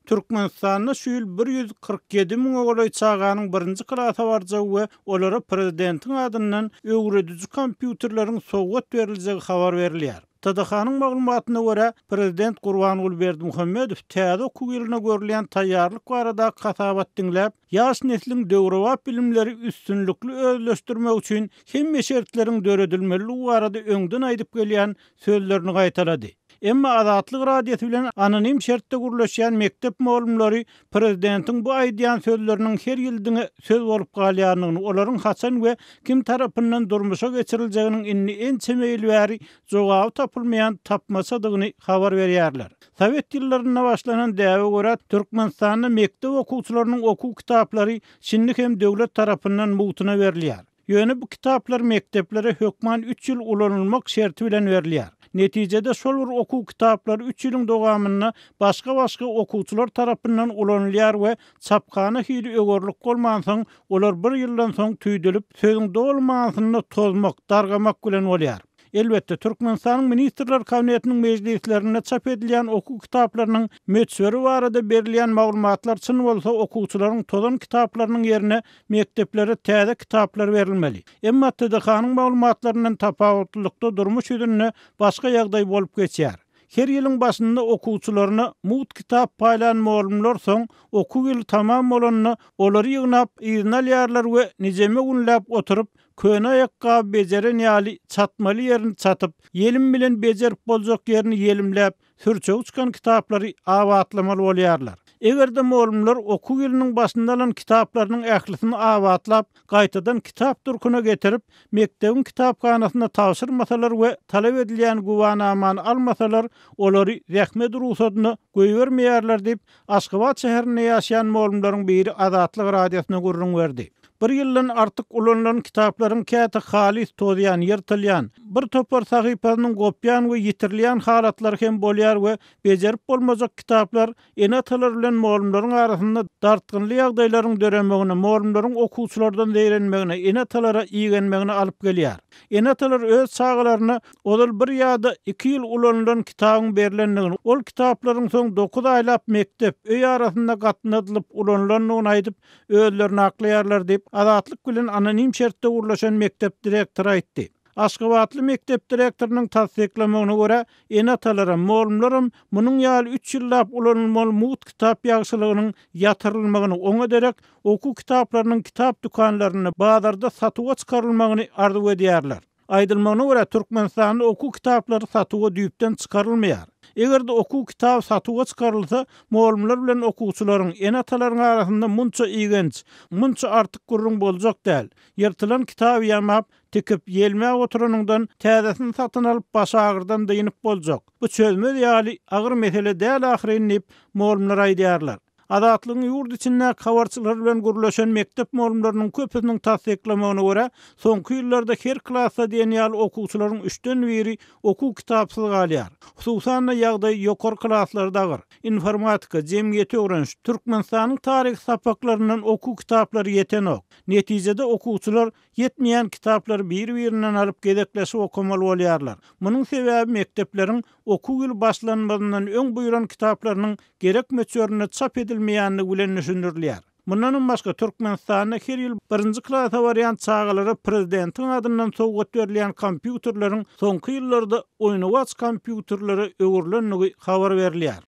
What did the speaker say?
Türkmenistanda şu ýyl 147.000 ogly çağanyň birinji klasa barjak we olara prezidentiň adyndan öwredüji kompýuterleriň sowgat beriljegi habar berilýär. TDH-nyň maglumatyna görä, prezident Gurbanuly Berdimuhammedow täze okuw ýyluna görülýän taýýarlyk barada kasabat diňläp, ýaş nesliniň döwrewap bilimleri üstünlikli özleşdirmek üçin hemme şertleriň döredilmeligi barada öňden aýdyp gelýän sözlerini gaýtarady. Emma Azatlyk radiosy bilen anonim şertde gurulýan mektep muallimleri prezidentiň bu aýdýan sözleriniň her ýyldyňy söz bolup galýanyny, olaryň haçan we kim tarapyndan durmuşa geçiriljegining inni en çemeýil bäri jogaby tapylmaýan tapmasadygyny habar berýärler. Sowet ýyllarynda başlanan däwe görä Türkmenistanda mektep okuwçylarynyň okuw kitaplary şinlik hem döwlet tarapyndan mugtuna berilýär. Ýöne bu kitaplar mekteplere hökman 3 ýyl ulanylmak şerti bilen berilýär. Netijede şol bir okuw kitaplary 3 ýylyň dowamyna başga okuwçylar tarapyndan ulanylýar we çapkany hili ögörlük bolmansoň olar 1 ýyldan soň tüýdülip sözüň dolmagyny tozmak, dargamak bilen bolýar. Elbette Türkmenistanyň ministrler kabinetiniň meclislerinde çap edilýän okuw kitaplarynyň möçberi barada berilýän maglumatlar çyn bolsa okuwçylaryň tozan kitaplarynyň ýerine mekteplere täze kitaplar berilmeli. Emma TDH-nyň maglumatlaryndan tapawutlykda durmuş ýüzünde başga ýagdaý bolup geçýär. Her ýylyň başynda okuwçylaryna mut kitap paýlan muallimler soň okuw ýyly tamam bolanyny olary ýygnap ýalar we nijeme günläp oturup köne ýakka bejeren ýaly çatmaly ýerini çatyp, ýelim bilen bejerip boljak ýerini ýelimläp, sürçe uçkan kitaplary awatlamaly bolýarlar. Egerde muallimler okuw ýylynyň başynda alan kitaplarynyň ählisini awatlap, gaýtadan kitap durkuna getirip, mektebiň kitapkanasyna tapşyrmasalar we talap edilýän guwanamany almasalar, olary rähmet ruhsatyny goýbermeýärler diýip Aşgabat şäherinde ýaşaýan muallimleriň biri Azatlyk radiosyna gurrun berdi. 1 ýyldan artyk ulanylan kitaplaryň käte halis tozýan, ýyrtylýan, bir topar sahypanyň gopýan we ýitirilýän halatlary hem bolýar we bejerip bolmajak kitaplar enatalar bilen muallimleriň arasynda dartgynly ýagdaýlaryň döremegine, muallimleriň okuwçylardan zeýrenmegine, enatalara iýgenmegine alyp gelýär. Enatalar öz çağlaryny odal 1 ýa-da 2 ýyl ulanylan kitabyň berilendigini, ol kitaplaryň soň 9 aýlap mektep öý arasynda gatnadylyp ulanylanlygyny aýdyp özlerini aklaýarlar diýip Azatlyk bilen anonim şertde gurulýan mektep direktory aýtdy. Aşgabatly mektep direktorynyň tasdiklamagyna görä, enatalara, muallimlerim munyň ýaly 3 ýyllap ulanylmaly mut kitap ýagşylygynyň ýatyrylmagyny oňa derek okuw kitaplarynyň kitap dukanlaryna bazarda satyga çykarylmagyny arzu edýärler. Aýdylmagyna görä Türkmenistanda okuw kitaplary satyga düýpden çykarylmaýar. Egerde okuw kitap satyga çykarylsa, muallimler bilen okuwçylaryň enatalaryň arasynda munça iýgenç, munça artyk gurrun boljak däl. Ýyrtylan kitap ýamap, tikip ýelmäge oturanyňdan täzesini satyn alyp baş agyrdan dynyp boljak. Bu çözme ýaly agyr mesele däl ahyryny diýip muallimler aýdýarlar. Azatlygyň ýurt içinde kawarçylar bilen gurulýan mektep muallimleriniň köpüniň tasdiklamagyna görä, soňky ýyllarda her klassa diýen ýaly okuwçylaryň 3-den biri okuw kitapsyz galýar. Hususan ýagdaý ýokary klasslardagyr. Informatika, jemgyýet öwrenişi, Türkmenistanyň taryh sapaklarynyň okuw kitaplary ýetenok. Netijede okuwçylar ýetmeýän kitaplary bir-birinden alyp gedekleşip okumaly bolýarlar. Munyň sebäbi mektepleriň okuw ýyly başlanmadan öň buýran kitaplarynyň gerek möçberine çap edilmeýänligi bilen düşündirilýär. Mundan başga Türkmenistanda her ýyl 1-nji klasa barýan çağalary prezidentiň adyndan sowgat berilýän kompýuterleriň soňky ýyllarda oýnawaç kompýuterleri öwürlenligi habar berilýär.